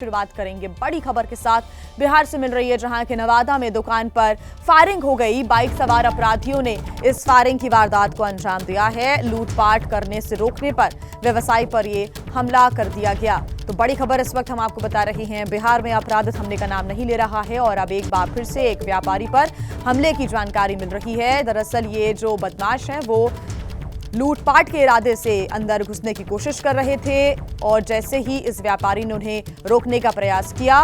शुरुआत करेंगे बड़ी खबर के साथ। बिहार से मिल रही है, जहां के नवादा में दुकान पर फायरिंग हो गई। बाइक सवार अपराधियों ने इस फायरिंग की वारदात को अंजाम दिया है। लूटपाट करने से रोकने पर व्यवसायी पर ये हमला कर दिया गया। तो बड़ी खबर इस वक्त हम आपको बता रही हैं, बिहार में अपराध थमने का नाम नहीं ले रहा है और अब एक बार फिर से एक व्यापारी पर हमले की जानकारी मिल रही है। दरअसल ये जो बदमाश हैं वो लूटपाट के इरादे से अंदर घुसने की कोशिश कर रहे थे और जैसे ही इस व्यापारी ने उन्हें रोकने का प्रयास किया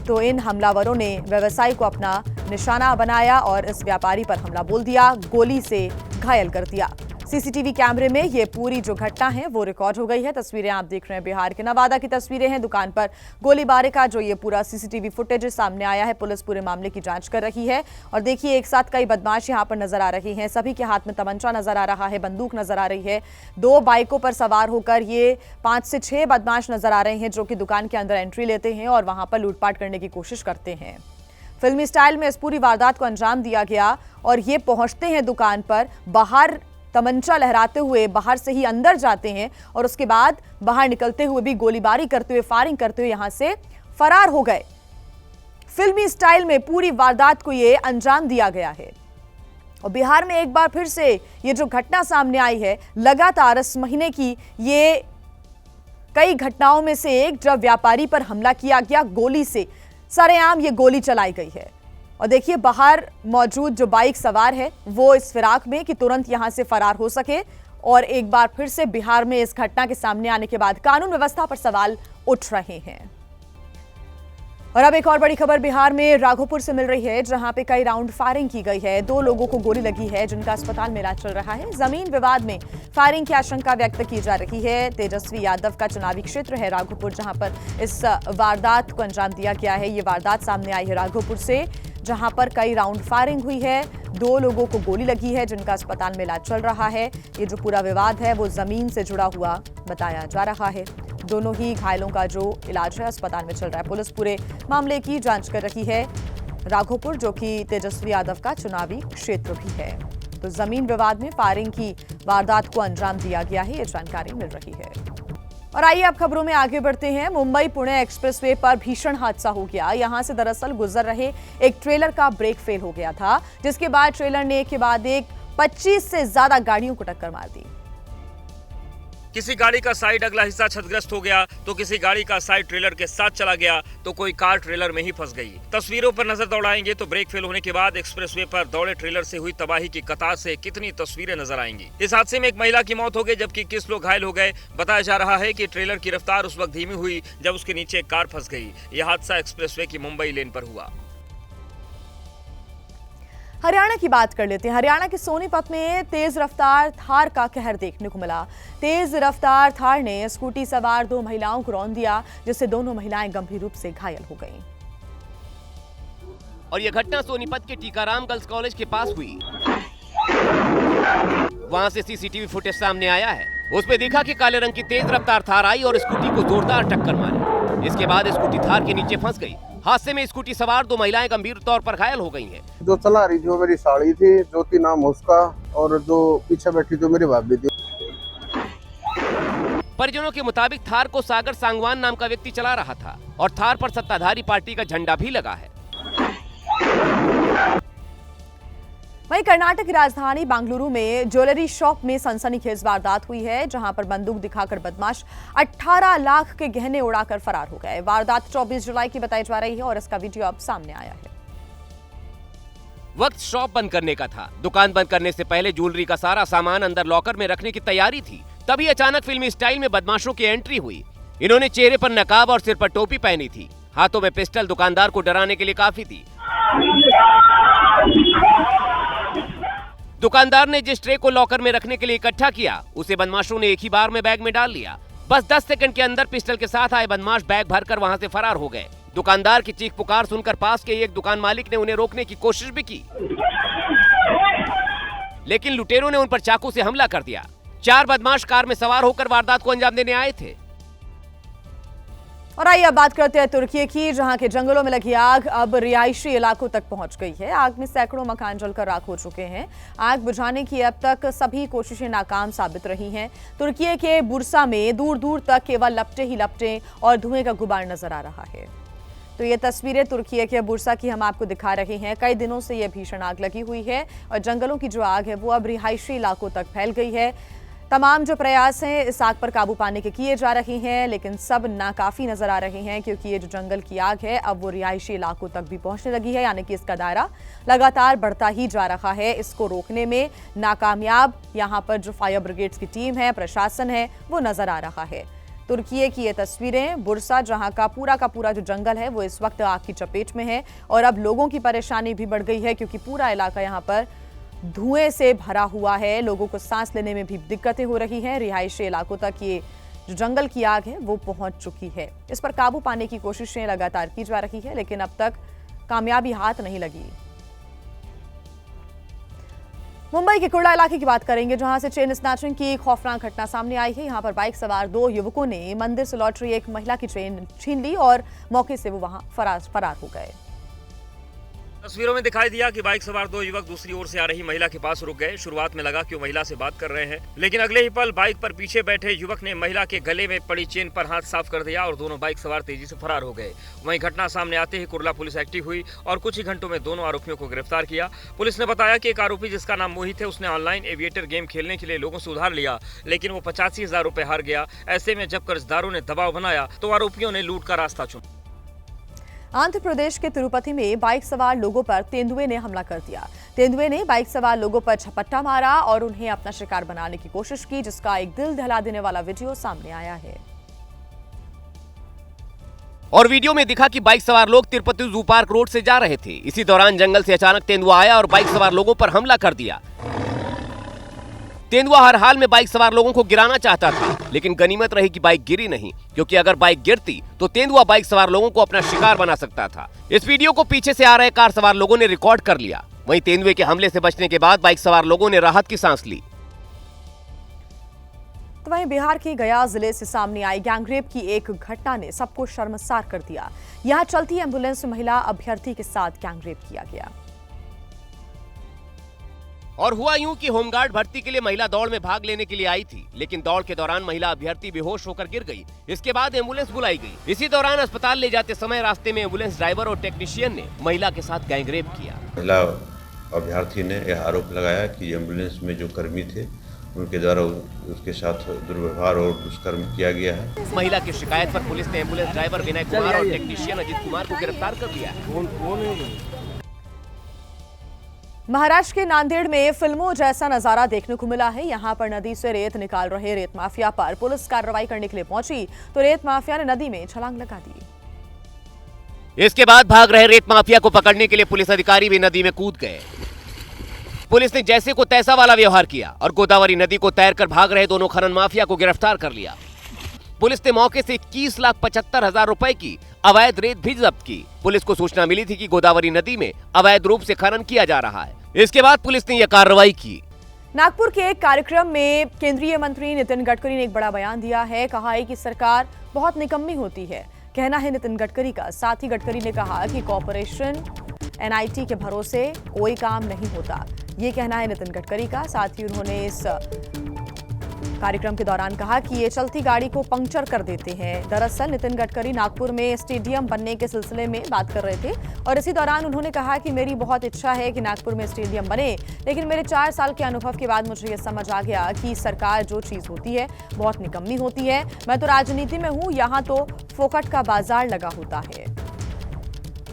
तो इन हमलावरों ने व्यवसायी को अपना निशाना बनाया और इस व्यापारी पर हमला बोल दिया, गोली से घायल कर दिया। सीसीटीवी कैमरे में ये पूरी जो घटना है वो रिकॉर्ड हो गई है। तस्वीरें आप देख रहे हैं, बिहार के नवादा की तस्वीरें हैं। दुकान पर गोलीबारी का जो ये पूरा सीसीटीवी फुटेज सामने आया है। पुलिस पूरे मामले की जांच कर रही है और देखिए एक साथ कई बदमाश यहां पर नजर आ रहे हैं। सभी के हाथ में तमंचा नजर आ रहा है, बंदूक नजर आ रही है। 2 बाइकों पर सवार होकर ये 5 से 6 बदमाश नजर आ रहे हैं जो कि दुकान के अंदर एंट्री लेते हैं और वहां पर लूटपाट करने की कोशिश करते हैं। फिल्मी स्टाइल में इस पूरी वारदात को अंजाम दिया गया और ये पहुंचते हैं दुकान पर, बाहर तमंचा लहराते हुए बाहर से ही अंदर जाते हैं और उसके बाद बाहर निकलते हुए भी गोलीबारी करते हुए, फायरिंग करते हुए यहां से फरार हो गए। फिल्मी स्टाइल में पूरी वारदात को ये अंजाम दिया गया है। और बिहार में एक बार फिर से ये जो घटना सामने आई है, लगातार इस महीने की ये कई घटनाओं में से एक, जब व्यापारी पर हमला किया गया, गोली से सरेआम ये गोली चलाई गई है। और देखिए बाहर मौजूद जो बाइक सवार है वो इस फिराक में कि तुरंत यहां से फरार हो सके। और एक बार फिर से बिहार में इस घटना के सामने आने के बाद कानून व्यवस्था पर सवाल उठ रहे हैं। और अब एक और बड़ी खबर बिहार में राघोपुर से मिल रही है, जहां पे कई राउंड फायरिंग की गई है। 2 लोगों को गोली लगी है जिनका अस्पताल में इलाज चल रहा है। जमीन विवाद में फायरिंग की आशंका व्यक्त की जा रही है। तेजस्वी यादव का चुनावी क्षेत्र है राघोपुर, जहां पर इस वारदात को अंजाम दिया गया है। ये वारदात सामने आई है राघोपुर से, जहां पर कई राउंड फायरिंग हुई है। 2 लोगों को गोली लगी है जिनका अस्पताल में इलाज चल रहा है। ये जो पूरा विवाद है वो जमीन से जुड़ा हुआ बताया जा रहा है। दोनों ही घायलों का जो इलाज है अस्पताल में चल रहा है। पुलिस पूरे मामले की जांच कर रही है। राघोपुर जो कि तेजस्वी यादव का चुनावी क्षेत्र भी है। तो जमीन विवाद में फायरिंग की वारदात को अंजाम दिया गया है, ये जानकारी मिल रही है। और आइए अब खबरों में आगे बढ़ते हैं। मुंबई पुणे एक्सप्रेसवे पर भीषण हादसा हो गया। यहां से दरअसल गुजर रहे एक ट्रेलर का ब्रेक फेल हो गया था, जिसके बाद ट्रेलर ने एक के बाद एक 25 से ज्यादा गाड़ियों को टक्कर मार दी। किसी गाड़ी का साइड अगला हिस्सा क्षतिग्रस्त हो गया तो किसी गाड़ी का साइड ट्रेलर के साथ चला गया तो कोई कार ट्रेलर में ही फंस गई। तस्वीरों पर नजर दौड़ाएंगे तो ब्रेक फेल होने के बाद एक्सप्रेसवे पर दौड़े ट्रेलर से हुई तबाही की कतार से कितनी तस्वीरें नजर आएंगी। इस हादसे में एक महिला की मौत हो गई जबकि 21 लोग घायल हो गए। बताया जा रहा है कि ट्रेलर की रफ्तार उस वक्त धीमी हुई जब उसके नीचे एक कार फंस गई। यह हादसा एक्सप्रेसवे की मुंबई लेन पर हुआ। हरियाणा की बात कर लेते हैं। हरियाणा के सोनीपत में तेज रफ्तार थार का कहर देखने को मिला। तेज रफ्तार थार ने स्कूटी सवार 2 महिलाओं को रौंद दिया, जिससे दोनों महिलाएं गंभीर रूप से घायल हो गईं। और यह घटना सोनीपत के टीकाराम गर्ल्स कॉलेज के पास हुई। वहां से सीसीटीवी फुटेज सामने आया है। उसमें देखा कि काले रंग की तेज रफ्तार थार आई और स्कूटी को जोरदार टक्कर मारी। इसके बाद स्कूटी थार के नीचे फंस गई। हादसे में स्कूटी सवार 2 महिलाएं गंभीर तौर पर घायल हो गई हैं। जो चला रही थी वो मेरी साड़ी थी, ज्योति नाम उसका, और जो पीछे बैठी थी मेरी भाभी थी। परिजनों के मुताबिक थार को सागर सांगवान नाम का व्यक्ति चला रहा था और थार पर सत्ताधारी पार्टी का झंडा भी लगा है। वहीं कर्नाटक की राजधानी बेंगलुरु में ज्वेलरी शॉप में सनसनीखेज वारदात हुई है, जहां पर बंदूक दिखाकर बदमाश 18 लाख के गहने उड़ाकर फरार हो गए। वारदात 24 जुलाई की बताई जा रही है और इसका वीडियो अब सामने आया है। वक्त शॉप बंद करने का था। दुकान बंद करने से पहले ज्वेलरी का सारा सामान अंदर लॉकर में रखने की तैयारी थी। तभी अचानक फिल्मी स्टाइल में बदमाशों की एंट्री हुई। इन्होंने चेहरे पर नकाब और सिर पर टोपी पहनी थी। हाथों में पिस्टल दुकानदार को डराने के लिए काफी थी। दुकानदार ने जिस ट्रे को लॉकर में रखने के लिए इकट्ठा किया, उसे बदमाशों ने एक ही बार में बैग में डाल लिया। बस 10 सेकंड के अंदर पिस्टल के साथ आए बदमाश बैग भरकर वहां से फरार हो गए। दुकानदार की चीख पुकार सुनकर पास के एक दुकान मालिक ने उन्हें रोकने की कोशिश भी की, लेकिन लुटेरों ने उन पर चाकू से हमला कर दिया। 4 बदमाश कार में सवार होकर वारदात को अंजाम देने आए थे। और आइए अब बात करते हैं तुर्की की, जहां के जंगलों में लगी आग अब रिहायशी इलाकों तक पहुंच गई है। आग में सैकड़ों मकान जलकर राख हो चुके हैं। आग बुझाने की अब तक सभी कोशिशें नाकाम साबित रही हैं। तुर्की के बुरसा में दूर दूर तक केवल लपटे ही लपटे और धुएं का गुबार नजर आ रहा है। तो ये तस्वीरें तुर्की के बुरसा की हम आपको दिखा रहे हैं। कई दिनों से यह भीषण आग लगी हुई है और जंगलों की जो आग है वो अब रिहायशी इलाकों तक फैल गई है। तमाम जो प्रयास हैं इस आग पर काबू पाने के किए जा रहे हैं, लेकिन सब नाकाफी नजर आ रहे हैं, क्योंकि ये जो जंगल की आग है अब वो रिहायशी इलाकों तक भी पहुंचने लगी है। यानी कि इसका दायरा लगातार बढ़ता ही जा रहा है। इसको रोकने में नाकामयाब यहाँ पर जो फायर ब्रिगेड्स की टीम है, प्रशासन है, वो नजर आ रहा है। तुर्की की ये तस्वीरें बुरसा, जहां का पूरा जो जंगल है वो इस वक्त आग की चपेट में है और अब लोगों की परेशानी भी बढ़ गई है, क्योंकि पूरा इलाका यहाँ पर धुएं से भरा हुआ है। लोगों को सांस लेने में भी दिक्कतें हो रही हैं। रिहायशी इलाकों तक ये जो जंगल की आग है वो पहुंच चुकी है। इस पर काबू पाने की कोशिशें लगातार की जा रही है, लेकिन अब तक कामयाबी हाथ नहीं लगी। मुंबई के कुर्ला इलाके की बात करेंगे, जहां से चेन स्नैचिंग की खौफनाक घटना सामने आई है। यहां पर बाइक सवार 2 युवकों ने मंदिर से लौट रही एक महिला की चेन छीन ली और मौके से वो वहां फरार हो गए। तस्वीरों में दिखाई दिया कि बाइक सवार 2 युवक दूसरी ओर से आ रही महिला के पास रुक गए। शुरुआत में लगा कि वो महिला से बात कर रहे हैं, लेकिन अगले ही पल बाइक पर पीछे बैठे युवक ने महिला के गले में पड़ी चेन पर हाथ साफ कर दिया और दोनों बाइक सवार तेजी से फरार हो गए। वहीं घटना सामने आते ही कुर्ला पुलिस एक्टिव हुई और कुछ ही घंटों में दोनों आरोपियों को गिरफ्तार किया। पुलिस ने बताया कि एक आरोपी, जिसका नाम मोहित है, उसने ऑनलाइन एविएटर गेम खेलने के लिए लोगों से उधार लिया, लेकिन वो 85,000 रुपए हार गया। ऐसे में जब कर्जदारों ने दबाव बनाया तो आरोपियों ने लूट का रास्ता चुना। आंध्र प्रदेश के तिरुपति में बाइक सवार लोगों पर तेंदुए ने हमला कर दिया। तेंदुए ने बाइक सवार लोगों पर झपट्टा मारा और उन्हें अपना शिकार बनाने की कोशिश की, जिसका एक दिल दहला देने वाला वीडियो सामने आया है। और वीडियो में दिखा कि बाइक सवार लोग तिरुपति जू पार्क रोड से जा रहे थे। इसी दौरान जंगल से अचानक तेंदुआ आया और बाइक सवार लोगों पर हमला कर दिया। तेंदुआ हर हाल में बाइक सवार लोगों को गिराना चाहता था, लेकिन गनीमत रही कि बाइक गिरी नहीं, क्योंकि अगर बाइक गिरती तो तेंदुआ बाइक सवार लोगों को अपना शिकार बना सकता था। इस वीडियो को पीछे से आ रहे कार सवार लोगों ने रिकॉर्ड कर लिया। वहीं तेंदुए के हमले से बचने के बाद बाइक सवार लोगों ने राहत की सांस ली। तो वहीं बिहार के गया जिले से सामने आई गैंगरेप की एक घटना ने सबको शर्मसार कर दिया। यहां चलती एम्बुलेंस में महिला अभ्यर्थी के साथ गैंगरेप किया गया। और हुआ यूं कि होमगार्ड भर्ती के लिए महिला दौड़ में भाग लेने के लिए आई थी, लेकिन दौड़ के दौरान महिला अभ्यर्थी बेहोश होकर गिर गई। इसके बाद एम्बुलेंस बुलाई गई। इसी दौरान अस्पताल ले जाते समय रास्ते में एम्बुलेंस ड्राइवर और टेक्नीशियन ने महिला के साथ गैंगरेप किया। महिला अभ्यर्थी ने यह आरोप लगाया कि एम्बुलेंस में जो कर्मी थे उनके द्वारा उसके साथ दुर्व्यवहार और दुष्कर्म किया गया है। महिला की शिकायत पर पुलिस ने एम्बुलेंस ड्राइवर विनय कुमार और टेक्नीशियन अजीत कुमार को गिरफ्तार कर लिया है। महाराष्ट्र के नांदेड़ में फिल्मों जैसा नजारा देखने को मिला है। यहां पर नदी से रेत निकाल रहे रेत माफिया पर पुलिस कार्रवाई करने के लिए पहुंची तो रेत माफिया ने नदी में छलांग लगा दी। इसके बाद भाग रहे रेत माफिया को पकड़ने के लिए पुलिस अधिकारी भी नदी में कूद गए। पुलिस ने जैसे को तैसा वाला व्यवहार किया और गोदावरी नदी को तैरकर भाग रहे दोनों खनन माफिया को गिरफ्तार कर लिया। पुलिस ने मौके से 21,75,000 रुपए की अवैध रेत भी जब्त की। पुलिस को सूचना मिली थी कि गोदावरी नदी में अवैध रूप से खनन किया जा रहा है। इसके बाद पुलिस ने यह कार्रवाई की। नागपुर के एक कार्यक्रम में केंद्रीय मंत्री नितिन गडकरी ने एक बड़ा बयान दिया है। कहा है कि सरकार बहुत निकम्मी होती है, कहना है नितिन गडकरी का। साथ ही गडकरी ने कहा कि कॉर्पोरेशन एनआईटी के भरोसे कोई काम नहीं होता, ये कहना है नितिन गडकरी का। साथ ही उन्होंने इस कार्यक्रम के दौरान कहा कि ये चलती गाड़ी को पंक्चर कर देते हैं। दरअसल नितिन गडकरी नागपुर में स्टेडियम बनने के सिलसिले में बात कर रहे थे और इसी दौरान उन्होंने कहा कि मेरी बहुत इच्छा है कि नागपुर में स्टेडियम बने, लेकिन मेरे 4 साल के अनुभव के बाद मुझे ये समझ आ गया कि सरकार जो चीज होती है बहुत निकम्मी होती है। मैं तो राजनीति में हूँ, यहाँ तो फोकट का बाजार लगा होता है।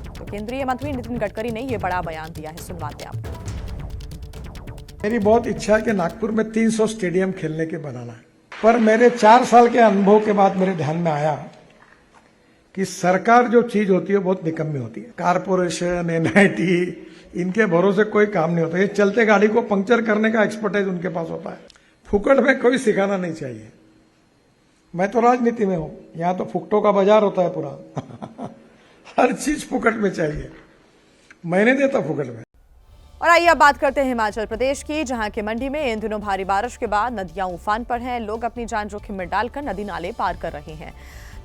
तो केंद्रीय मंत्री नितिन गडकरी ने यह बड़ा बयान दिया है, सुनवाते हैं आपको। मेरी बहुत इच्छा है कि नागपुर में 300 स्टेडियम खेलने के बनाना है, पर मेरे 4 साल के अनुभव के बाद मेरे ध्यान में आया कि सरकार जो चीज होती है बहुत निकम्मी होती है। कारपोरेशन, एनआईटी, इनके भरोसे कोई काम नहीं होता। ये चलते गाड़ी को पंक्चर करने का एक्सपर्टाइज उनके पास होता है। फुकट में कोई सिखाना नहीं चाहिए। मैं तो राजनीति में हूं, यहाँ तो फुकटों का बाजार होता है पूरा हर चीज फुकट में चाहिए, मैं नहीं देता फुकट में। और आइए अब बात करते हैं हिमाचल प्रदेश की, जहां के मंडी में इन दिनों भारी बारिश के बाद नदियां उफान पर हैं। लोग अपनी जान जोखिम में डालकर नदी नाले पार कर रहे हैं।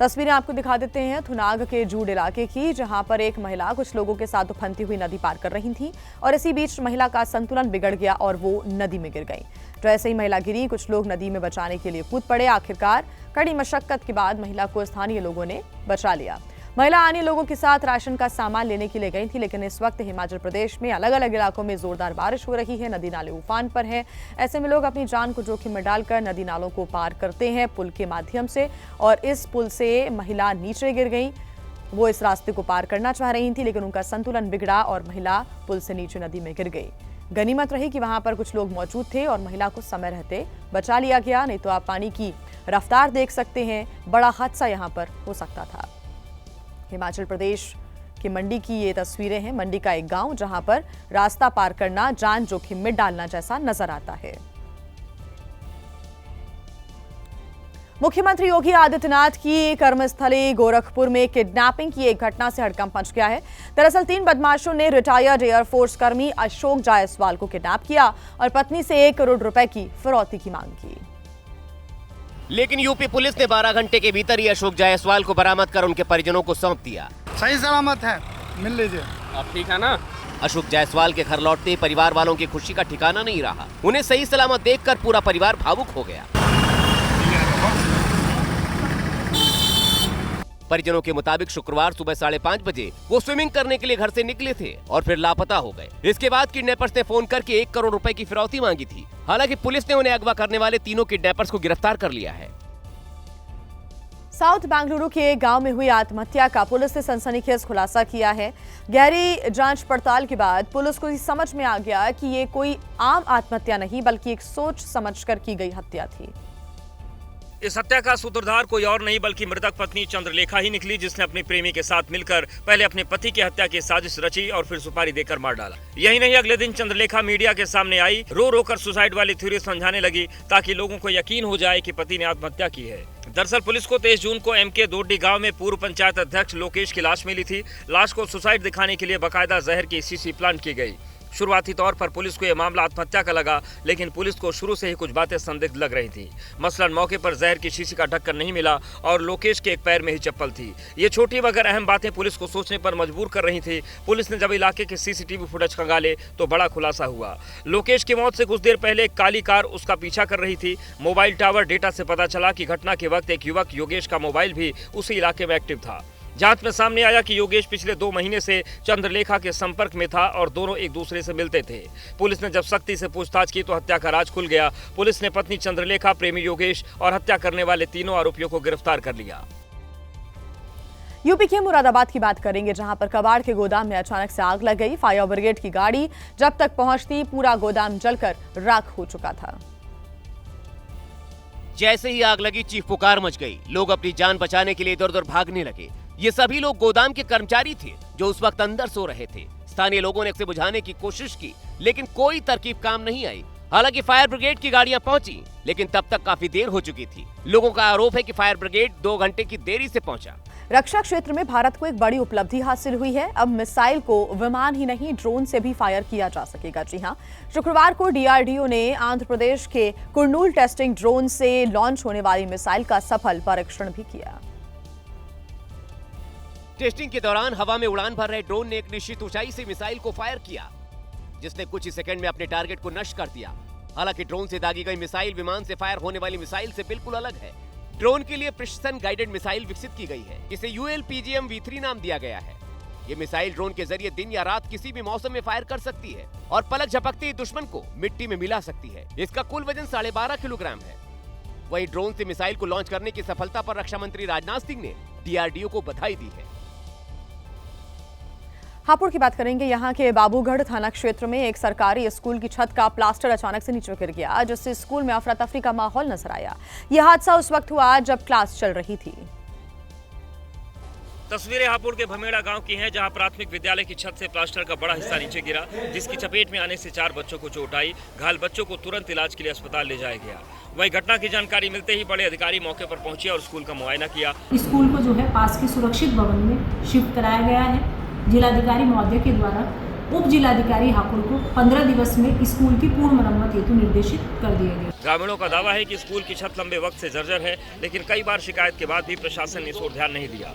तस्वीरें आपको दिखा देते हैं थुनाग के जूड इलाके की, जहां पर एक महिला कुछ लोगों के साथ उफनती हुई नदी पार कर रही थी और इसी बीच महिला का संतुलन बिगड़ गया और वो नदी में गिर गई। जैसे ही महिला गिरी, कुछ लोग नदी में बचाने के लिए कूद पड़े। आखिरकार कड़ी मशक्कत के बाद महिला को स्थानीय लोगों ने बचा लिया। महिला अन्य लोगों के साथ राशन का सामान लेने के लिए गई थी, लेकिन इस वक्त हिमाचल प्रदेश में अलग अलग इलाकों में जोरदार बारिश हो रही है। नदी नाले उफान पर हैं। ऐसे में लोग अपनी जान को जोखिम में डालकर नदी नालों को पार करते हैं पुल के माध्यम से, और इस पुल से महिला नीचे गिर गई। वो इस रास्ते को पार करना चाह रही थी, लेकिन उनका संतुलन बिगड़ा और महिला पुल से नीचे नदी में गिर गई। गनीमत रही कि वहां पर कुछ लोग मौजूद थे और महिला को समय रहते बचा लिया गया, नहीं तो आप पानी की रफ्तार देख सकते हैं। बड़ा हादसा यहां पर हो सकता था। हिमाचल प्रदेश की मंडी की ये तस्वीरें हैं। मंडी का एक गांव जहां पर रास्ता पार करना जान जोखिम में डालना जैसा नजर आता है। मुख्यमंत्री योगी आदित्यनाथ की कर्मस्थली गोरखपुर में किडनैपिंग की एक घटना से हड़कंप मच गया है। दरअसल 3 बदमाशों ने रिटायर्ड एयरफोर्स कर्मी अशोक जायसवाल को किडनैप किया और पत्नी से 1 करोड़ रुपए की फिरौती की मांग की। लेकिन यूपी पुलिस ने 12 घंटे के भीतर ही अशोक जायसवाल को बरामद कर उनके परिजनों को सौंप दिया। सही सलामत है, मिल लीजिए। अब ठीक है ना? अशोक जायसवाल के घर लौटते ही परिवार वालों की खुशी का ठिकाना नहीं रहा। उन्हें सही सलामत देखकर पूरा परिवार भावुक हो गया। परिजनों के मुताबिक शुक्रवार सुबह 5:30 बजे वो स्विमिंग करने के लिए घर से निकले थे और फिर लापता हो गए। इसके बाद किडनैपर्स ने फोन करके 1 करोड़ रुपए की फिरौती मांगी थी। हालांकि पुलिस ने उन्हें अगवा करने वाले तीनों किडनैपर्स को गिरफ्तार कर लिया है। साउथ बेंगलुरु के एक गांव में हुई आत्महत्या का पुलिस ने सनसनीखेज खुलासा किया है। गहरी जांच पड़ताल के बाद पुलिस को समझ में आ गया कि ये कोई आम आत्महत्या नहीं, बल्कि एक सोच समझकर की गई हत्या थी। इस हत्या का सूत्रधार कोई और नहीं बल्कि मृतक पत्नी चंद्रलेखा ही निकली, जिसने अपने प्रेमी के साथ मिलकर पहले अपने पति की हत्या की साजिश रची और फिर सुपारी देकर मार डाला। यही नहीं, अगले दिन चंद्रलेखा मीडिया के सामने आई, रो रो कर सुसाइड वाली थ्योरी समझाने लगी ताकि लोगों को यकीन हो जाए कि पति ने आत्महत्या की है। दरअसल पुलिस को 23 जून को एमके दोड्डी गांव में पूर्व पंचायत अध्यक्ष लोकेश की लाश मिली थी। लाश को सुसाइड दिखाने के लिए बाकायदा जहर की शीशी प्लांट की गई। शुरुआती तौर पर पुलिस को यह मामला आत्महत्या का लगा, लेकिन पुलिस को शुरू से ही कुछ बातें संदिग्ध लग रही थी। मसलन मौके पर जहर की शीशी का ढक्कन नहीं मिला और लोकेश के एक पैर में ही चप्पल थी। ये छोटी मगर अहम बातें पुलिस को सोचने पर मजबूर कर रही थी। पुलिस ने जब इलाके के सीसीटीवी फुटेज खंगाले तो बड़ा खुलासा हुआ। लोकेश की मौत से कुछ देर पहले एक काली कार उसका पीछा कर रही थी। मोबाइल टावर डेटा से पता चला कि घटना के वक्त एक युवक योगेश का मोबाइल भी उसी इलाके में एक्टिव था। जांच में सामने आया कि योगेश पिछले 2 महीने से चंद्रलेखा के संपर्क में था और दोनों एक दूसरे से मिलते थे। पुलिस ने जब सख्ती से पूछताछ की तो हत्या का राज खुल गया। पुलिस ने पत्नी चंद्रलेखा, प्रेमी योगेश और हत्या करने वाले तीनों आरोपियों को गिरफ्तार कर लिया। यूपी के मुरादाबाद की बात करेंगे, जहां पर कबाड़ के गोदाम में अचानक से आग लग गई। फायर ब्रिगेड की गाड़ी जब तक पहुंचती पूरा गोदाम जलकर राख हो चुका था। जैसे ही आग लगी, चीख पुकार मच गई। लोग अपनी जान बचाने के लिए इधर उधर भागने लगे। ये सभी लोग गोदाम के कर्मचारी थे जो उस वक्त अंदर सो रहे थे। स्थानीय लोगों ने इसे बुझाने की कोशिश की, लेकिन कोई तरकीब काम नहीं आई। हालांकि फायर ब्रिगेड की गाड़ियां पहुंची, लेकिन तब तक काफी देर हो चुकी थी। लोगों का आरोप है कि फायर ब्रिगेड 2 घंटे की देरी से पहुंचा। रक्षा क्षेत्र में भारत को एक बड़ी उपलब्धि हासिल हुई है। अब मिसाइल को विमान ही नहीं, ड्रोन से भी फायर किया जा सकेगा। जी हां, शुक्रवार को डीआरडीओ ने आंध्र प्रदेश के कुर्नूल टेस्टिंग ड्रोन से लॉन्च होने वाली मिसाइल का सफल परीक्षण भी किया। टेस्टिंग के दौरान हवा में उड़ान भर रहे ड्रोन ने एक निश्चित ऊंचाई से मिसाइल को फायर किया, जिसने कुछ ही सेकंड में अपने टारगेट को नष्ट कर दिया। हालांकि ड्रोन से दागी गई मिसाइल विमान से फायर होने वाली मिसाइल से बिल्कुल अलग है। ड्रोन के लिए प्रिसिशन गाइडेड मिसाइल विकसित की गई है। इसे ULPGM V3 नाम दिया गया है। ये मिसाइल ड्रोन के जरिए दिन या रात किसी भी मौसम में फायर कर सकती है और पलक झपकते ही दुश्मन को मिट्टी में मिला सकती है। इसका कुल वजन 12.5 किलोग्राम है। वही ड्रोन से मिसाइल को लॉन्च करने की सफलता पर रक्षा मंत्री राजनाथ सिंह ने DRDO को बधाई दी है। हापुड़ की बात करेंगे। यहाँ के बाबूगढ़ थाना क्षेत्र में एक सरकारी स्कूल की छत का प्लास्टर अचानक से नीचे गिर गया, जिससे स्कूल में अफरा तफरी का माहौल नजर आया। यह हादसा उस वक्त हुआ जब क्लास चल रही थी। तस्वीरें हापुड़ के भमेड़ा गांव की हैं, जहां प्राथमिक विद्यालय की छत से प्लास्टर का बड़ा हिस्सा नीचे गिरा, जिसकी चपेट में आने से 4 बच्चों को चोट आई। घायल बच्चों को तुरंत इलाज के लिए अस्पताल ले जाया गया। वहीं घटना की जानकारी मिलते ही बड़े अधिकारी मौके पर पहुंचे और स्कूल का मुआयना किया। स्कूल को जो है पास के सुरक्षित भवन में शिफ्ट कराया गया है। जिलाधिकारी महोदय के द्वारा उप जिलाधिकारी हापुड़ को 15 दिवस में स्कूल की पूर्ण मरम्मत हेतु निर्देशित कर दिया गया। ग्रामीणों का दावा है कि स्कूल की छत लंबे वक्त से जर्जर है, लेकिन कई बार शिकायत के बाद भी प्रशासन ने इस ओर ध्यान नहीं दिया।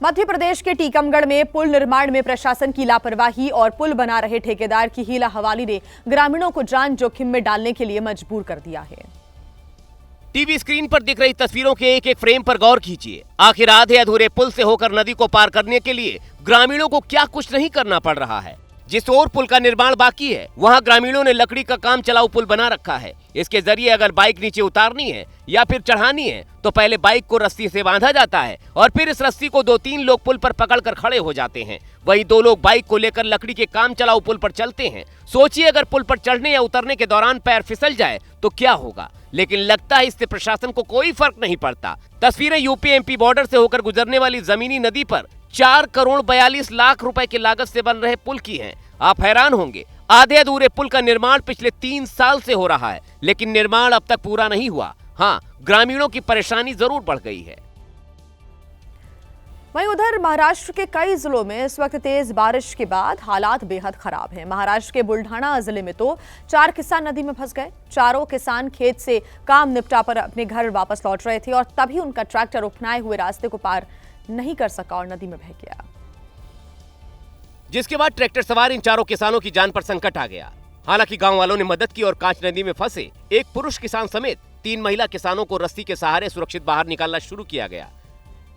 मध्य प्रदेश के टीकमगढ़ में पुल निर्माण में प्रशासन की लापरवाही और पुल बना रहे ठेकेदार की हीला हवाली ने ग्रामीणों को जान जोखिम में डालने के लिए मजबूर कर दिया है। टीवी स्क्रीन पर दिख रही तस्वीरों के एक एक फ्रेम पर गौर कीजिए। आखिर आधे अधूरे पुल से होकर नदी को पार करने के लिए ग्रामीणों को क्या कुछ नहीं करना पड़ रहा है। जिस ओर पुल का निर्माण बाकी है वहां ग्रामीणों ने लकड़ी का काम चलाऊ पुल बना रखा है। इसके जरिए अगर बाइक नीचे उतारनी है या फिर चढ़ानी है तो पहले बाइक को रस्सी से बांधा जाता है और फिर इस रस्सी को 2-3 लोग पुल पर पकड़कर खड़े हो जाते हैं। वही 2 लोग बाइक को लेकर लकड़ी के काम चलाऊ पुल पर चलते हैं। सोचिए अगर पुल पर चढ़ने या उतरने के दौरान पैर फिसल जाए तो क्या होगा। लेकिन लगता है इससे प्रशासन को कोई फर्क नहीं पड़ता। तस्वीरें यूपी एमपी बॉर्डर से होकर गुजरने वाली जमीनी नदी पर 4 करोड़ 42 लाख रुपए की लागत से बन रहे पुल की हैं। आप हैरान होंगे, आधे अधूरे पुल का निर्माण पिछले 3 साल से हो रहा है, लेकिन निर्माण अब तक पूरा नहीं हुआ। हाँ, ग्रामीणों की परेशानी जरूर बढ़ गई है। वहीं उधर महाराष्ट्र के कई जिलों में इस वक्त तेज बारिश के बाद हालात बेहद खराब हैं। महाराष्ट्र के बुल्ढाना जिले में तो 4 किसान नदी में फंस गए। चारों किसान खेत से काम निपटा पर अपने घर वापस लौट रहे थे और तभी उनका ट्रैक्टर उपनाए हुए रास्ते को पार नहीं कर सका और नदी में बह गया, जिसके बाद ट्रैक्टर सवार इन चारों किसानों की जान पर संकट आ गया। हालांकि गांव वालों ने मदद की और कांच नदी में फंसे एक पुरुष किसान समेत 3 महिला किसानों को रस्सी के सहारे सुरक्षित बाहर निकालना शुरू किया गया।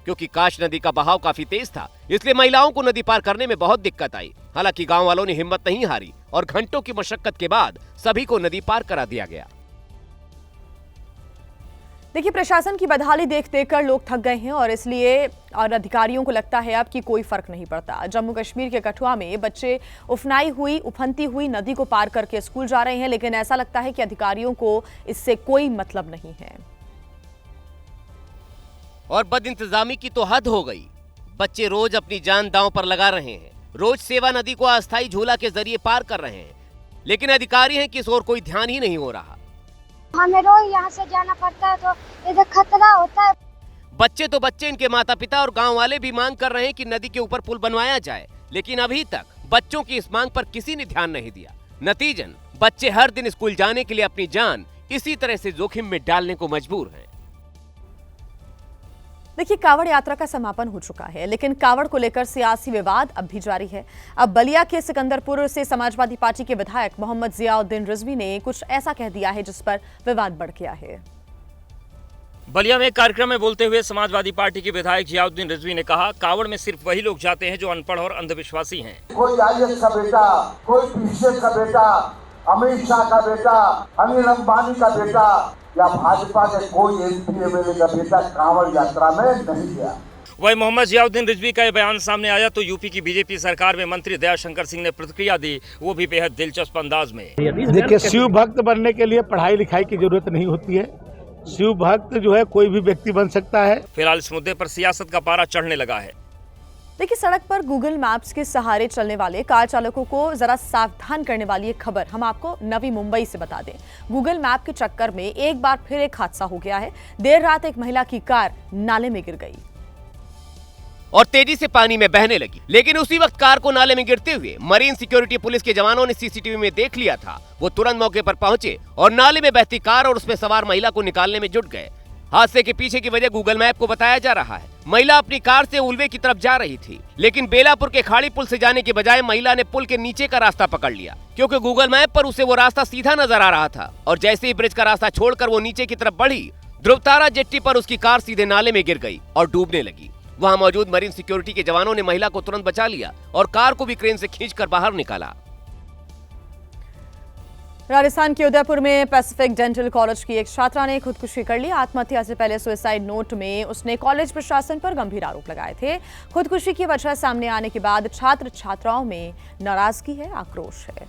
क्योंकि कांच नदी का बहाव काफी तेज था, इसलिए महिलाओं को नदी पार करने में बहुत दिक्कत आई। हालांकि गांव वालों ने हिम्मत नहीं हारी और घंटों की मशक्कत के बाद सभी को नदी पार करा दिया गया। देखिए, प्रशासन की बदहाली देख देखकर लोग थक गए हैं और इसलिए और अधिकारियों को लगता है अब कि कोई फर्क नहीं पड़ता। जम्मू कश्मीर के कठुआ में बच्चे उफनती हुई नदी को पार करके स्कूल जा रहे हैं, लेकिन ऐसा लगता है कि अधिकारियों को इससे कोई मतलब नहीं है। और बदइंतजामी की तो हद हो गई। बच्चे रोज अपनी जान दांव पर लगा रहे हैं, रोज सेवा नदी को अस्थायी झूला के जरिए पार कर रहे हैं, लेकिन अधिकारी हैं कि इस ओर कोई ध्यान ही नहीं हो रहा। हमें रोज यहाँ से जाना पड़ता है तो इधर खतरा होता है। बच्चे तो बच्चे, इनके माता पिता और गांव वाले भी मांग कर रहे हैं कि नदी के ऊपर पुल बनवाया जाए, लेकिन अभी तक बच्चों की इस मांग पर किसी ने ध्यान नहीं दिया। नतीजन बच्चे हर दिन स्कूल जाने के लिए अपनी जान इसी तरह से जोखिम में डालने को मजबूर हैं। देखिए, कांवड़ यात्रा का समापन हो चुका है, लेकिन कांवड़ को लेकर सियासी विवाद अब भी जारी है। अब बलिया के सिकंदरपुर से समाजवादी पार्टी के विधायक मोहम्मद जियाउद्दीन रिजवी ने कुछ ऐसा कह दिया है जिस पर विवाद बढ़ गया है। बलिया में एक कार्यक्रम में बोलते हुए समाजवादी पार्टी के विधायक जियाउद्दीन रिजवी ने कहा, कांवड़ में सिर्फ वही लोग जाते हैं जो अनपढ़ और अंधविश्वासी हैं। कोई आईएएस का बेटा, कोई पीसीएस का बेटा, अमित शाह का बेटा, अनिल अंबानी का बेटा या भाजपा के कोई एमपी एमएलए का बेटा कांवड़ यात्रा में नहीं गया। वही मोहम्मद जियाउद्दीन रिजवी का बयान सामने आया तो यूपी की बीजेपी सरकार में मंत्री दयाशंकर सिंह ने प्रतिक्रिया दी, वो भी बेहद दिलचस्प अंदाज में। देखिए, शिव भक्त बनने के लिए पढ़ाई लिखाई की जरूरत नहीं होती है। शिव भक्त जो है कोई भी व्यक्ति बन सकता है। फिलहाल इस मुद्दे पर सियासत का पारा चढ़ने लगा है। देखिए, सड़क पर गूगल मैप्स के सहारे चलने वाले कार चालकों को जरा सावधान करने वाली एक खबर हम आपको नवी मुंबई से बता दें। गूगल मैप के चक्कर में एक बार फिर एक हादसा हो गया है। देर रात एक महिला की कार नाले में गिर गई और तेजी से पानी में बहने लगी, लेकिन उसी वक्त कार को नाले में गिरते हुए मरीन सिक्योरिटी पुलिस के जवानों ने सीसीटीवी में देख लिया था। वो तुरंत मौके पर पहुंचे और नाले में बहती कार और उसमें सवार महिला को निकालने में जुट गए। हादसे के पीछे की वजह गूगल मैप को बताया जा रहा है। महिला अपनी कार से उल्वे की तरफ जा रही थी, लेकिन बेलापुर के खाड़ी पुल से जाने के बजाय महिला ने पुल के नीचे का रास्ता पकड़ लिया, क्योंकि गूगल मैप पर उसे वो रास्ता सीधा नजर आ रहा था। और जैसे ही ब्रिज का रास्ता छोड़कर वो नीचे की तरफ बढ़ी, ध्रुवतारा जेट्टी पर उसकी कार सीधे नाले में गिर गई और डूबने लगी। वहां मौजूद मरीन सिक्योरिटी के जवानों ने महिला को तुरंत बचा लिया और कार को भी क्रेन से खींचकर बाहर निकाला। राजस्थान के उदयपुर में पैसिफिक डेंटल कॉलेज की एक छात्रा ने खुदकुशी कर ली। आत्महत्या से पहले सुसाइड नोट में उसने कॉलेज प्रशासन पर गंभीर आरोप लगाए थे। खुदकुशी की वजह सामने आने के बाद छात्र छात्राओं में नाराजगी है, आक्रोश है।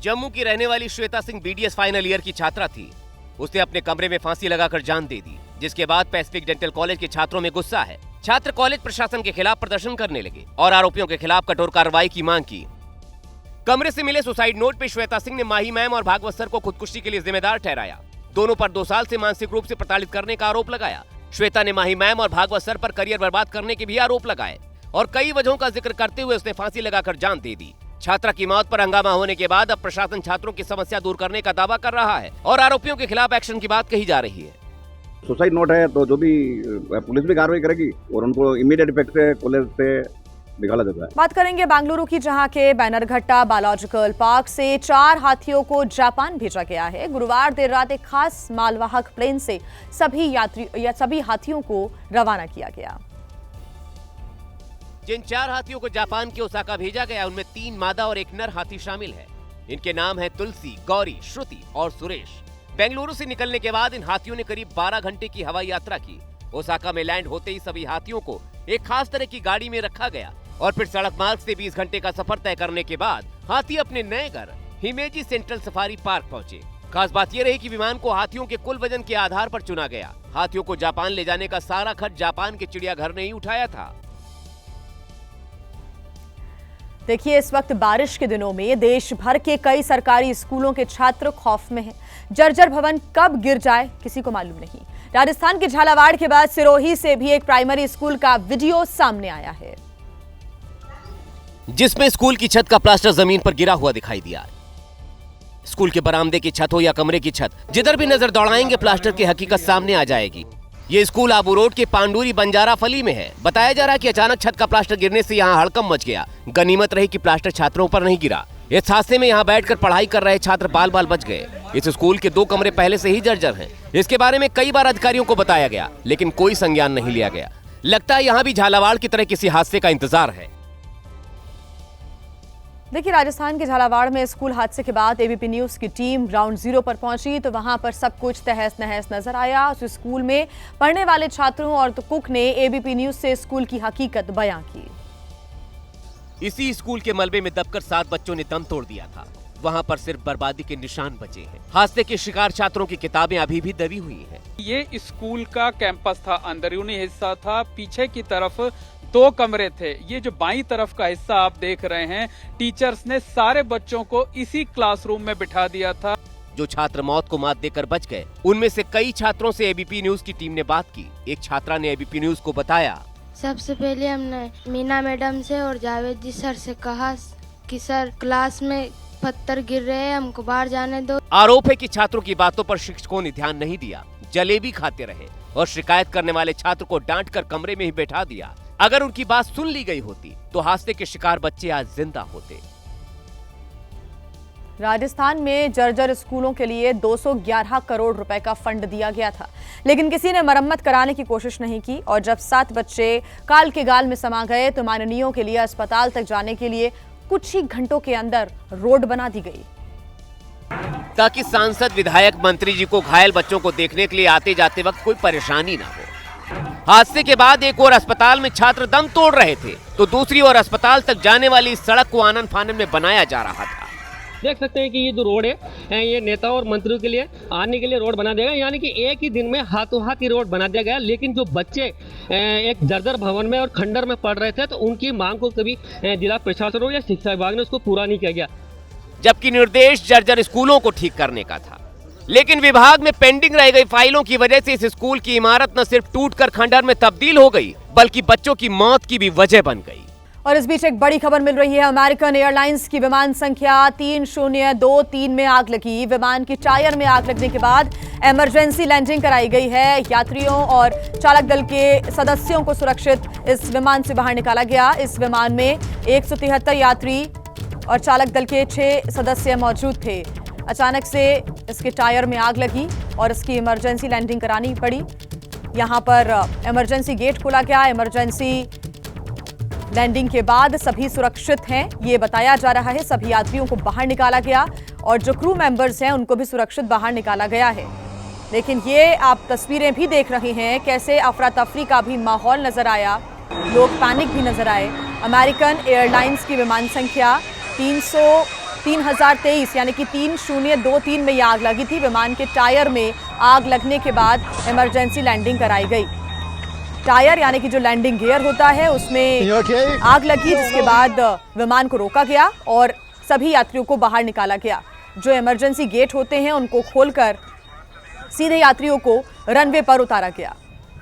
जम्मू की रहने वाली Shweta Singh BDS final year की छात्रा थी। उसने अपने कमरे में फांसी लगाकर जान दे दी, जिसके बाद पैसिफिक डेंटल कॉलेज के छात्रों में गुस्सा है। छात्र कॉलेज प्रशासन के खिलाफ प्रदर्शन करने लगे और आरोपियों के खिलाफ कठोर कार्रवाई की मांग की। कमरे से मिले सुसाइड नोट पे श्वेता सिंह ने माही मैम और भागवत सर को खुदकुशी के लिए जिम्मेदार ठहराया। दोनों पर 2 साल से मानसिक रूप से प्रताड़ित करने का आरोप लगाया। श्वेता ने माही मैम और भागवत सर पर करियर बर्बाद करने के भी आरोप लगाए। और कई वजहों का जिक्र करते हुए उसने फांसी लगाकर जान दे दी। छात्रा की मौत पर हंगामा होने के बाद अब प्रशासन छात्रों की समस्या दूर करने का दावा कर रहा है और आरोपियों के खिलाफ एक्शन की बात कही जा रही है। सुसाइड नोट है तो जो भी पुलिस भी कार्रवाई करेगी और उनको इमीडिएट इफेक्ट से कॉलेज से निकाला जाता है। बात करेंगे बेंगलुरु की, जहां के बैनरघट्टा बायोलॉजिकल पार्क से 4 हाथियों को जापान भेजा गया है। गुरुवार देर रात एक खास मालवाहक प्लेन से सभी हाथियों को रवाना किया गया। जिन 4 हाथियों को जापान के ओसाका भेजा गया उनमें 3 मादा और 1 नर हाथी शामिल है। इनके नाम है तुलसी, गौरी, श्रुति और सुरेश। बेंगलुरु से निकलने के बाद इन हाथियों ने करीब 12 घंटे की हवाई यात्रा की। ओसाका में लैंड होते ही सभी हाथियों को एक खास तरह की गाड़ी में रखा गया और फिर सड़क मार्ग से 20 घंटे का सफर तय करने के बाद हाथी अपने नए घर हिमेजी सेंट्रल सफारी पार्क पहुंचे। खास बात यह रही कि विमान को हाथियों के कुल वजन के आधार पर चुना गया। हाथियों को जापान ले जाने का सारा खर्च जापान के चिड़ियाघर ने ही उठाया था। देखिए, इस वक्त बारिश के दिनों में देश भर के कई सरकारी स्कूलों के छात्र खौफ में हैं। जर्जर भवन कब गिर जाए किसी को मालूम नहीं। राजस्थान के झालावाड़ के बाद सिरोही से भी एक प्राइमरी स्कूल का वीडियो सामने आया है, जिसमें स्कूल की छत का प्लास्टर जमीन पर गिरा हुआ दिखाई दिया। स्कूल के बरामदे की छत हो या कमरे की छत, जिधर भी नजर दौड़ाएंगे प्लास्टर की हकीकत सामने आ जाएगी। ये स्कूल आबू रोड के पांडुरी बंजारा फली में है। बताया जा रहा है कि अचानक छत का प्लास्टर गिरने से यहाँ हड़कंप मच गया। गनीमत रही कि प्लास्टर छात्रों पर नहीं गिरा। इस हादसे में यहाँ बैठकर पढ़ाई कर रहे छात्र बाल बाल बच गए। इस स्कूल के 2 कमरे पहले से ही जर्जर हैं। इसके बारे में कई बार अधिकारियों को बताया गया, लेकिन कोई संज्ञान नहीं लिया गया। लगता है यहाँ भी झालावाड़ की तरह किसी हादसे का इंतजार है। देखिए, राजस्थान के झालावाड़ में स्कूल हादसे के बाद एबीपी न्यूज की टीम ग्राउंड जीरो पर पहुंची तो वहां पर सब कुछ तहस नहस नजर आया। उस स्कूल में पढ़ने वाले छात्रों और कुक ने एबीपी न्यूज से स्कूल की हकीकत बयां की। इसी स्कूल के मलबे में दबकर 7 बच्चों ने दम तोड़ दिया था। वहां पर सिर्फ बर्बादी के निशान बचे हैं। हादसे के शिकार छात्रों की किताबें अभी भी दबी हुई हैं। ये स्कूल का कैंपस था, अंदरूनी हिस्सा था। पीछे की तरफ 2 कमरे थे। ये जो बाईं तरफ का हिस्सा आप देख रहे हैं, टीचर्स ने सारे बच्चों को इसी क्लासरूम में बिठा दिया था। जो छात्र मौत को मात देकर बच गए, उनमें से कई छात्रों से एबीपी न्यूज की टीम ने बात की। एक छात्रा ने एबीपी न्यूज को बताया, सबसे पहले हमने मीना मैडम से और जावेद जी सर से कहा कि सर क्लास में पत्थर गिर रहे हैं, हमको बाहर जाने दो। आरोप है कि छात्रों की बातों पर शिक्षकों ने ध्यान नहीं दिया, जलेबी खाते रहे और शिकायत करने वाले छात्र को डांटकर कमरे में ही बैठा दिया। अगर उनकी बात सुन ली गई होती तो हादसे के शिकार बच्चे आज जिंदा होते। राजस्थान में जर्जर स्कूलों के लिए 211 करोड़ रुपए का फंड दिया गया था, लेकिन किसी ने मरम्मत कराने की कोशिश नहीं की और जब 7 बच्चे काल के गाल में समा गए तो माननीयों के लिए अस्पताल तक जाने के लिए कुछ ही घंटों के अंदर रोड बना दी गई, ताकि सांसद, विधायक, मंत्री जी को घायल बच्चों को देखने के लिए आते जाते वक्त कोई परेशानी ना हो। हादसे के बाद एक और अस्पताल में छात्र दम तोड़ रहे थे तो दूसरी ओर अस्पताल तक जाने वाली इस सड़क को आनन फानन में बनाया जा रहा था। देख सकते हैं कि ये जो रोड है ये नेताओं और मंत्रियों के लिए आने के लिए रोड बना दिया गया, यानी कि एक ही दिन में हाथों हाथ ही रोड बना दिया गया। लेकिन जो बच्चे एक जर्जर भवन में और खंडर में पढ़ रहे थे तो उनकी मांग को कभी जिला प्रशासन या शिक्षा विभाग ने उसको पूरा नहीं किया गया, जबकि निर्देश जर्जर स्कूलों को ठीक करने का था। लेकिन विभाग में पेंडिंग रह गई फाइलों की वजह से इस स्कूल की इमारत न सिर्फ टूटकर खंडर में तब्दील हो गई बल्कि बच्चों की मौत की भी वजह बन गई। और इस बीच एक बड़ी खबर मिल रही है। अमेरिकन एयरलाइंस की विमान संख्या 3023 में आग लगी। विमान की टायर में आग लगने के बाद इमरजेंसी लैंडिंग कराई गई है। यात्रियों और चालक दल के सदस्यों को सुरक्षित इस विमान से बाहर निकाला गया। इस विमान में 173 यात्री और चालक दल के 6 सदस्य मौजूद थे। अचानक से इसके टायर में आग लगी और इसकी इमरजेंसी लैंडिंग करानी पड़ी। यहां पर इमरजेंसी गेट खोला गया। इमरजेंसी लैंडिंग के बाद सभी सुरक्षित हैं, ये बताया जा रहा है। सभी यात्रियों को बाहर निकाला गया और जो क्रू मेंबर्स हैं उनको भी सुरक्षित बाहर निकाला गया है। लेकिन ये आप तस्वीरें भी देख रहे हैं कैसे अफरा तफरी का भी माहौल नजर आया, लोग पैनिक भी नजर आए। अमेरिकन एयरलाइंस की विमान संख्या 3023 यानी कि 3023 में यह आग लगी थी। विमान के टायर में आग लगने के बाद इमरजेंसी लैंडिंग कराई गई। टायर यानी कि जो लैंडिंग गियर होता है उसमें आग लगी, जिसके बाद विमान को रोका गया और सभी यात्रियों को बाहर निकाला गया। जो इमरजेंसी गेट होते हैं उनको खोलकर सीधे यात्रियों को रनवे पर उतारा गया।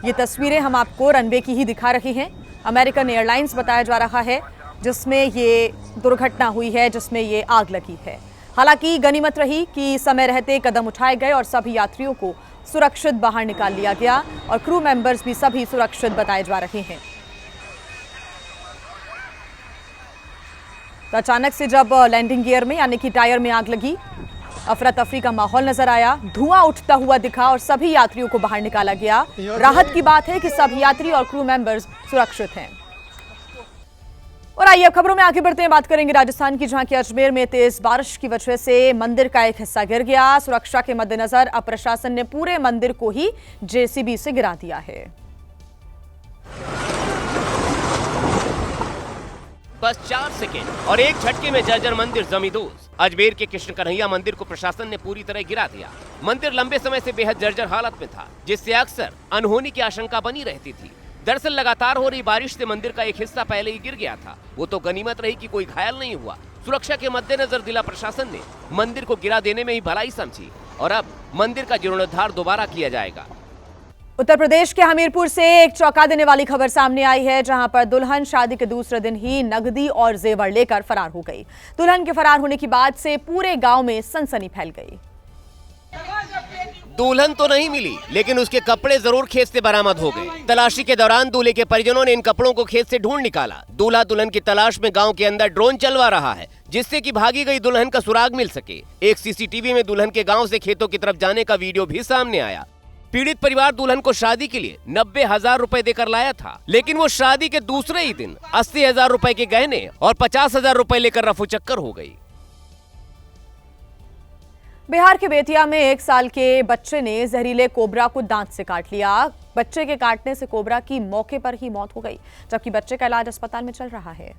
ये तस्वीरें हम आपको रनवे की ही दिखा रहे हैं। अमेरिकन एयरलाइंस बताया जा रहा है, जिसमें ये दुर्घटना हुई है, जिसमें ये आग लगी है। हालांकि गनीमत रही कि समय रहते कदम उठाए गए और सभी यात्रियों को सुरक्षित बाहर निकाल लिया गया और क्रू मेंबर्स भी सभी सुरक्षित बताए जा रहे हैं। तो अचानक से जब लैंडिंग गियर में यानी कि टायर में आग लगी, अफरा तफरी का माहौल नजर आया, धुआं उठता हुआ दिखा और सभी यात्रियों को बाहर निकाला गया। राहत की बात है कि सभी यात्री और क्रू मेंबर्स सुरक्षित हैं। और आइए अब खबरों में आगे बढ़ते हैं, बात करेंगे राजस्थान की, जहां कि अजमेर में तेज बारिश की वजह से मंदिर का एक हिस्सा गिर गया। सुरक्षा के मद्देनजर अब प्रशासन ने पूरे मंदिर को ही जेसीबी से गिरा दिया है। बस 4 सेकेंड और एक झटके में जर्जर मंदिर जमींदोज। अजमेर के कृष्ण कन्हैया मंदिर को प्रशासन ने पूरी तरह गिरा दिया। मंदिर लंबे समय से बेहद जर्जर हालत में था, जिससे अक्सर अनहोनी की आशंका बनी रहती थी। दरअसल लगातार हो रही बारिश से मंदिर का एक हिस्सा पहले ही गिर गया था। वो तो गनीमत रही कि कोई घायल नहीं हुआ। सुरक्षा के मद्देनजर जिला प्रशासन ने मंदिर को गिरा देने में ही भलाई समझी और अब मंदिर का जीर्णोद्धार दोबारा किया जाएगा। उत्तर प्रदेश के हमीरपुर से एक चौंका देने वाली खबर सामने आई है, जहां पर दुल्हन शादी के दूसरे दिन ही नकदी और जेवर लेकर फरार हो गई। दुल्हन के फरार होने की बात से पूरे गांव में सनसनी फैल गई। दुल्हन तो नहीं मिली, लेकिन उसके कपड़े जरूर खेत से बरामद हो गए। तलाशी के दौरान दूल्हे के परिजनों ने इन कपड़ों को खेत से ढूंढ निकाला। दूल्हा दुल्हन की तलाश में गांव के अंदर ड्रोन चलवा रहा है, जिससे कि भागी गई दुल्हन का सुराग मिल सके। एक सीसीटीवी में दुल्हन के गांव से खेतों की तरफ जाने का वीडियो भी सामने आया। पीड़ित परिवार दुल्हन को शादी के लिए 90,000 रुपए देकर लाया था, लेकिन वो शादी के दूसरे ही दिन 80,000 रुपए के गहने और 50,000 रुपए लेकर रफू चक्कर हो गई। बिहार के बेतिया में 1 साल के बच्चे ने जहरीले कोबरा को दांत से काट लिया। बच्चे के काटने से कोबरा की मौके पर ही मौत हो गई, जबकि बच्चे का इलाज अस्पताल में चल रहा है।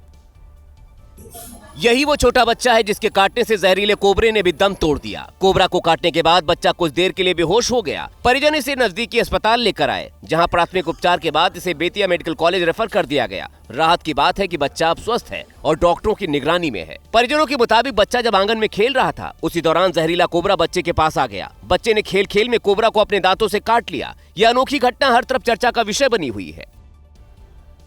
यही वो छोटा बच्चा है जिसके काटने से जहरीले कोबरे ने भी दम तोड़ दिया। कोबरा को काटने के बाद बच्चा कुछ देर के लिए बेहोश हो गया। परिजन इसे नजदीकी अस्पताल लेकर आए, जहां प्राथमिक उपचार के बाद इसे बेतिया मेडिकल कॉलेज रेफर कर दिया गया। राहत की बात है कि बच्चा अब स्वस्थ है और डॉक्टरों की निगरानी में है। परिजनों के मुताबिक बच्चा जब आंगन में खेल रहा था, उसी दौरान जहरीला कोबरा बच्चे के पास आ गया। बच्चे ने खेल खेल में कोबरा को अपने दांतों से काट लिया। यह अनोखी घटना हर तरफ चर्चा का विषय बनी हुई है।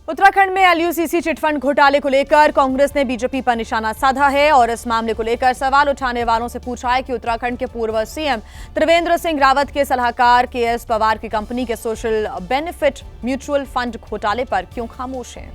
उत्तराखंड में LUCC चिटफंड घोटाले को लेकर कांग्रेस ने बीजेपी पर निशाना साधा है और इस मामले को लेकर सवाल उठाने वालों से पूछा है कि उत्तराखंड के पूर्व CM त्रिवेंद्र सिंह रावत के सलाहकार KS पवार की कंपनी के सोशल बेनिफिट म्यूचुअल फंड घोटाले पर क्यों खामोश हैं।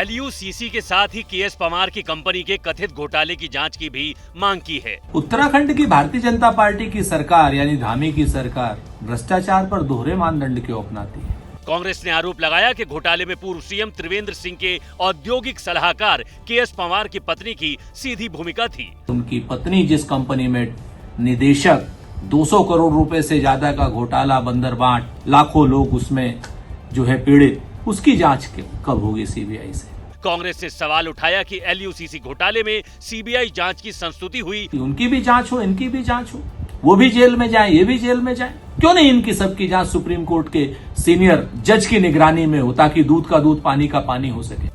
LUCC के साथ ही KS पवार की कंपनी के कथित घोटाले की जांच की भी मांग की है। उत्तराखंड की भारतीय जनता पार्टी की सरकार यानी धामी की सरकार भ्रष्टाचार पर दोहरे मानदंड क्यों अपनाती है। कांग्रेस ने आरोप लगाया कि घोटाले में पूर्व CM त्रिवेंद्र सिंह के औद्योगिक सलाहकार KS पवार की पत्नी की सीधी भूमिका थी। उनकी पत्नी जिस कंपनी में निदेशक 200 करोड़ रुपए से ज्यादा का घोटाला बंदरबाट, लाखों लोग उसमें जो है पीड़ित, उसकी जांच कब होगी CBI से। कांग्रेस ने सवाल उठाया कि LUCC घोटाले में CBI जांच की संस्तुति हुई। उनकी भी जांच हो, इनकी भी जांच हो, वो भी जेल में जाए, ये भी जेल में जाए। क्यों नहीं इनकी सबकी जांच सुप्रीम कोर्ट के सीनियर जज की निगरानी में हो, ताकि दूध का दूध पानी का पानी हो सके।